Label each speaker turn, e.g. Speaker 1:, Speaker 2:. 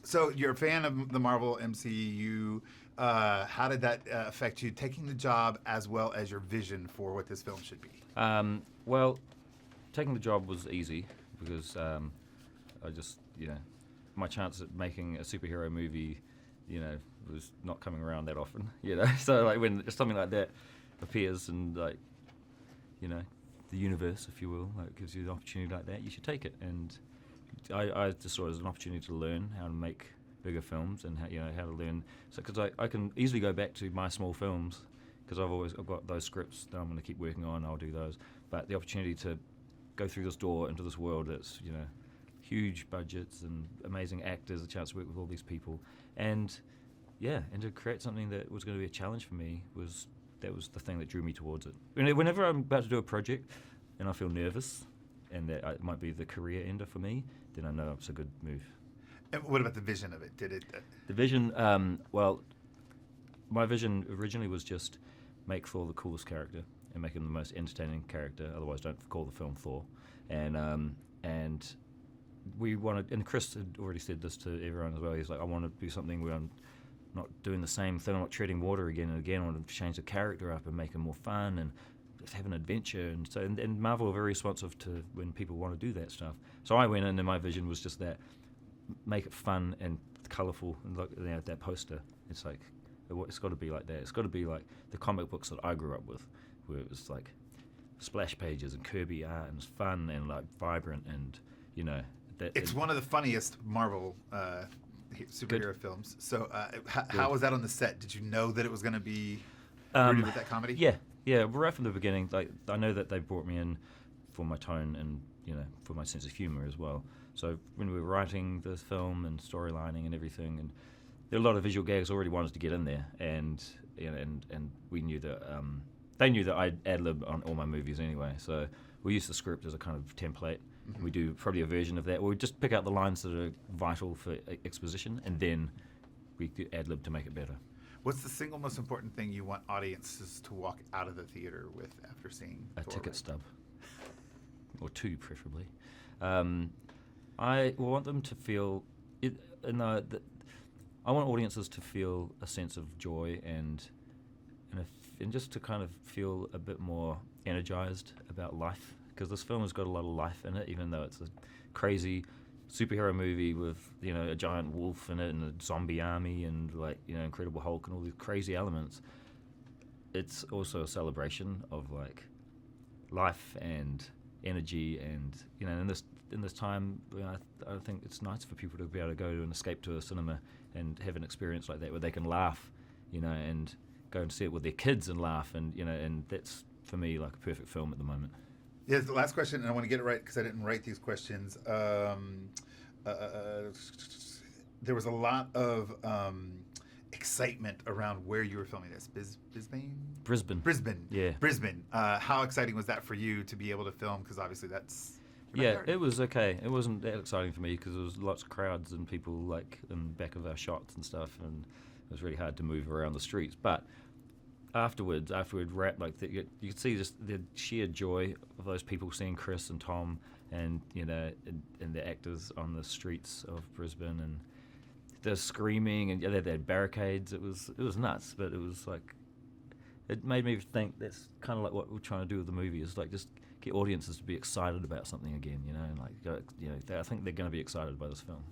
Speaker 1: So you're a fan of the Marvel MCU. How did that affect you taking the job as well as your vision for what this film should be?
Speaker 2: Well, taking the job was easy because I just, my chance at making a superhero movie, was not coming around that often, So like when something like that appears and like, the universe, if you will, like gives you an opportunity like that, you should take it. And I just saw it as an opportunity to learn how to make bigger films and how to learn. So because I can easily go back to my small films because I've got those scripts that I'm going to keep working on. I'll do those. But the opportunity to go through this door into this world that's huge budgets and amazing actors, a chance to work with all these people, and to create something that was going to be a challenge for me was the thing that drew me towards it. Whenever I'm about to do a project and I feel nervous and that it might be the career ender for me, then I know it's a good move.
Speaker 1: And what about the vision of it? Did it?
Speaker 2: The vision, my vision originally was just make Thor the coolest character and make him the most entertaining character. Otherwise, don't call the film Thor. And we wanted, and Chris had already said this to everyone as well. He's like, I want to do something where I'm not doing the same thing. I'm not treading water again and again. I want to change the character up and make him more fun and just have an adventure. And so, and Marvel are very responsive to when people want to do that stuff. So I went in and my vision was just that, make it fun and colourful. And look, that poster, it's like, it's got to be like that. It's got to be like the comic books that I grew up with, where it was like splash pages and Kirby art and it's fun and like vibrant and
Speaker 1: it's one of the funniest Marvel superhero films. So how was that on the set? Did you know that it was going to be rooted with that comedy?
Speaker 2: Yeah. Right from the beginning, like I know that they brought me in for my tone and for my sense of humour as well. So when we were writing this film and storylining and everything, and there were a lot of visual gags already wanted to get in there, and and we knew that they knew that I'd ad-lib on all my movies anyway. So we used the script as a kind of template. Mm-hmm. We do probably a version of that. We just pick out the lines that are vital for exposition, and then we do ad-lib to make it better.
Speaker 1: What's the single most important thing you want audiences to walk out of the theater with after seeing
Speaker 2: a
Speaker 1: Thor
Speaker 2: ticket stub, or two preferably. I want them to feel it. I want audiences to feel a sense of joy and just to kind of feel a bit more energized about life, because this film has got a lot of life in it, even though it's a crazy superhero movie with a giant wolf in it and a zombie army and like Incredible Hulk and all these crazy elements. It's also a celebration of like life and energy, and in this time, I think it's nice for people to be able to go to and escape to a cinema and have an experience like that where they can laugh, and go and see it with their kids and laugh, and and that's for me like a perfect film at the moment.
Speaker 1: Yeah, the last question, and I want to get it right because I didn't write these questions. There was a lot of excitement around where you were filming this. Brisbane.
Speaker 2: Yeah.
Speaker 1: Brisbane. How exciting was that for you to be able to film? Because obviously that's...
Speaker 2: It was okay. It wasn't that exciting for me because there was lots of crowds and people like in the back of our shots and stuff, and it was really hard to move around the streets. But after we'd wrapped, like you could see just the sheer joy of those people seeing Chris and Tom and and the actors on the streets of Brisbane, and they're screaming and they had barricades. It was nuts, but it was like it made me think that's kind of like what we're trying to do with the movie, is like just get audiences to be excited about something again, and like I think they're going to be excited by this film.